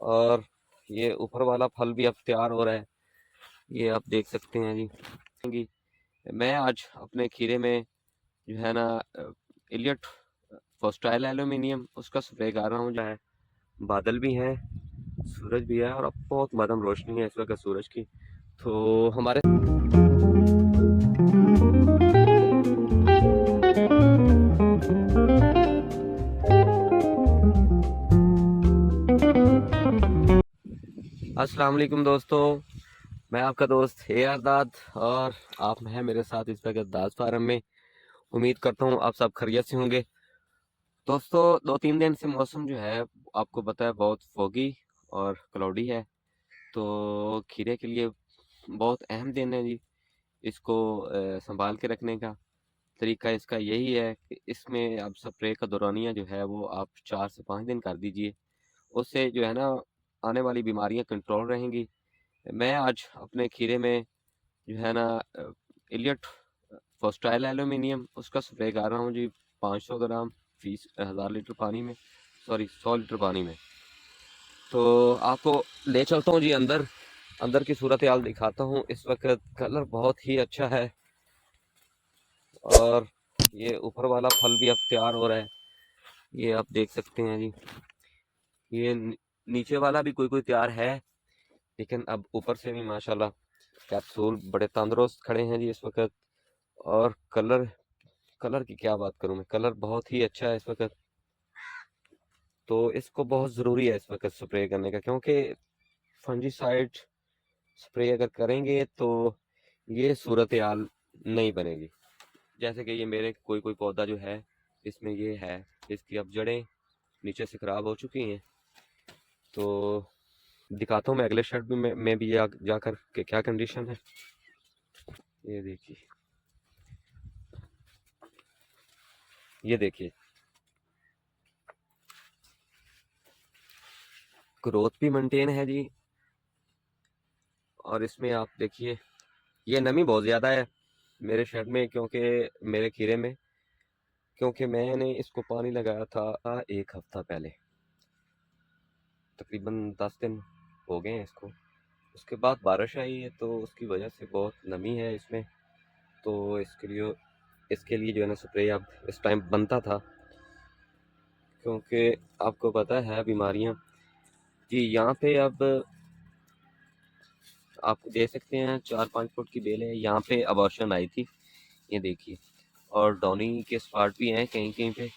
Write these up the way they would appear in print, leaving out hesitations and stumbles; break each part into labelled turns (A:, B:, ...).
A: और ये ऊपर वाला फल भी अब तैयार हो रहा है, ये आप देख सकते हैं जी। मैं आज अपने खीरे में जो है ना इलियट फर्टाइल एल्यूमिनियम उसका स्प्रे कर रहा हूँ। जो है बादल भी हैं, सूरज भी है और अब बहुत मदम रोशनी है इस वक्त सूरज की। तो हमारे अस्सलाम वालेकुम दोस्तों, मैं आपका दोस्त है आदाद और आप हैं मेरे साथ इस वक्त दाद फार्म में। उम्मीद करता हूँ आप सब खैरियत से होंगे। दोस्तों 2-3 दिन से मौसम जो है आपको पता है बहुत फोगी और क्लाउडी है, तो खीरे के लिए बहुत अहम दिन है जी। इसको संभाल के रखने का तरीका इसका यही है कि इसमें अब स्प्रे का दौरानिया जो है वो आप 4 से 5 दिन कर दीजिए, उससे जो है ना आने वाली बीमारियां कंट्रोल रहेंगी। मैं आज अपने खीरे में जो है ना इलियट फर्टाइल एल्यूमिनियम उसका स्प्रे कर रहा हूँ जी, 500 ग्राम फीस 1000 लीटर पानी में, सॉरी 100 लीटर पानी में। तो आपको ले चलता हूँ जी अंदर, अंदर की सूरत हाल दिखाता हूँ। इस वक्त कलर बहुत ही अच्छा है और ये ऊपर वाला फल भी अब तैयार हो रहा है, ये आप देख सकते हैं जी। ये नीचे वाला भी कोई कोई तैयार है, लेकिन अब ऊपर से भी माशाल्लाह कैप्सूल बड़े तंदुरुस्त खड़े हैं जी इस वक्त। और कलर कलर की क्या बात करूं मैं, कलर बहुत ही अच्छा है इस वक्त। तो इसको बहुत ज़रूरी है इस वक्त स्प्रे करने का, क्योंकि फंजीसाइड स्प्रे अगर करेंगे तो ये सूरत हाल नहीं बनेगी। जैसे कि ये मेरे कोई कोई पौधा जो है इसमें ये है, इसकी अब जड़ें नीचे से ख़राब हो चुकी हैं। तो दिखाता हूँ मैं अगले शर्ट में भी जाकर के क्या कंडीशन है। ये देखिए, ये देखिए ग्रोथ भी मेंटेन है जी। और इसमें आप देखिए ये नमी बहुत ज़्यादा है मेरे शर्ट में, क्योंकि मेरे खीरे में, क्योंकि मैंने इसको पानी लगाया था 1 हफ्ता पहले, तकरीबन 10 दिन हो गए हैं इसको। उसके बाद बारिश आई है तो उसकी वजह से बहुत नमी है इसमें। तो इसके लिए जो है ना स्प्रे अब इस टाइम बनता था, क्योंकि आपको पता है बीमारियां जी। यहाँ पे अब आप देख सकते हैं 4-5 फुट की बेल है, यहाँ पे अबॉर्शन आई थी, ये देखिए। और डॉनी के स्पॉट भी हैं कहीं कहीं पे,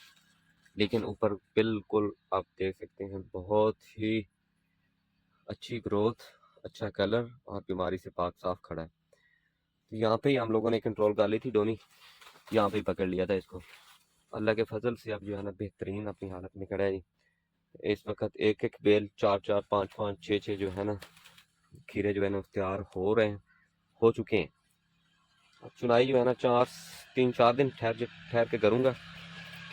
A: लेकिन ऊपर बिल्कुल आप देख सकते हैं बहुत ही अच्छी ग्रोथ, अच्छा कलर और बीमारी से पाक साफ खड़ा है। तो यहाँ पे ही हम लोगों ने कंट्रोल कर ली थी डोनी, यहाँ पे ही पकड़ लिया था इसको। अल्लाह के फजल से अब जो है ना बेहतरीन अपनी हालत में खड़ा है। इस वक्त एक एक बेल 4-4, 5-5, 6-6 जो है ना खीरे जो है ना तैयार हो रहे हैं, हो चुके हैं। अब चुनाई जो है ना 3-4 दिन ठहर के करूँगा,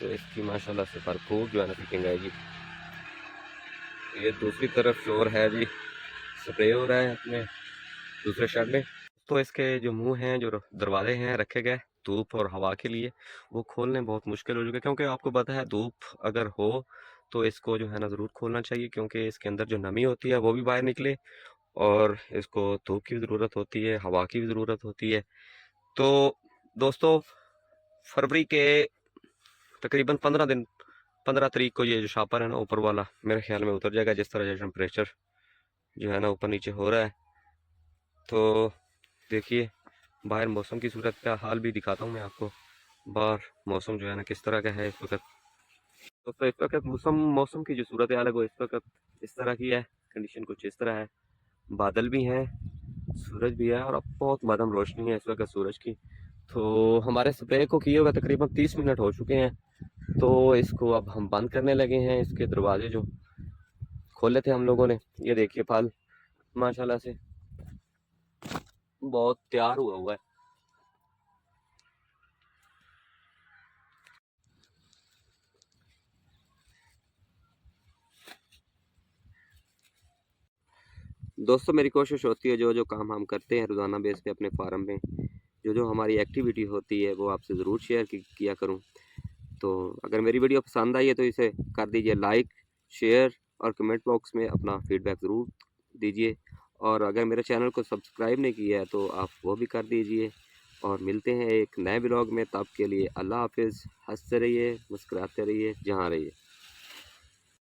A: तो इसकी माशाल्लाह से भरपूर जो है ना फिटिंग आएगी। ये दूसरी तरफ शोर है जी, स्प्रे हो रहा है अपने दूसरे शेड में। तो इसके जो मुंह हैं, जो दरवाजे हैं रखे गए धूप और हवा के लिए, वो खोलने बहुत मुश्किल हो चुके हैं, क्योंकि आपको पता है धूप अगर हो तो इसको जो है ना ज़रूर खोलना चाहिए, क्योंकि इसके अंदर जो नमी होती है वो भी बाहर निकले और इसको धूप की भी ज़रूरत होती है, हवा की भी ज़रूरत होती है। तो दोस्तों फरवरी के तकरीबन 15 दिन, 15 तारीख को ये जो शापर है ना ऊपर वाला मेरे ख्याल में उतर जाएगा, जिस तरह से टेम्परेचर जो है ना ऊपर नीचे हो रहा है। तो देखिए बाहर मौसम की सूरत का हाल भी दिखाता हूँ मैं आपको। बाहर मौसम जो है ना किस तरह का है इस वक्त। तो इस वक्त मौसम की जो सूरत हाल है वो इस वक्त इस तरह की है, कंडीशन कुछ इस तरह है। बादल भी हैं, सूरज भी है और अब बहुत मदम रोशनी है इस वक्त सूरज की। तो हमारे स्प्रे को किए हुए तकरीबन 30 मिनट हो चुके हैं, तो इसको अब हम बंद करने लगे हैं। इसके दरवाजे जो खोले थे हम लोगों ने, ये देखिए फल माशाल्लाह से बहुत तैयार हुआ हुआ है। दोस्तों मेरी कोशिश होती है जो जो काम हम करते हैं रोज़ाना बेस पे अपने फार्म में, जो जो हमारी एक्टिविटी होती है वो आपसे ज़रूर शेयर किया करूं। तो अगर मेरी वीडियो पसंद आई है तो इसे कर दीजिए लाइक, शेयर और कमेंट बॉक्स में अपना फीडबैक ज़रूर दीजिए। और अगर मेरे चैनल को सब्सक्राइब नहीं किया है तो आप वो भी कर दीजिए। और मिलते हैं एक नए ब्लॉग में, तब के लिए अल्लाह हाफिज़। हंसते रहिए, मुस्कुराते रहिए, जहाँ रहिए।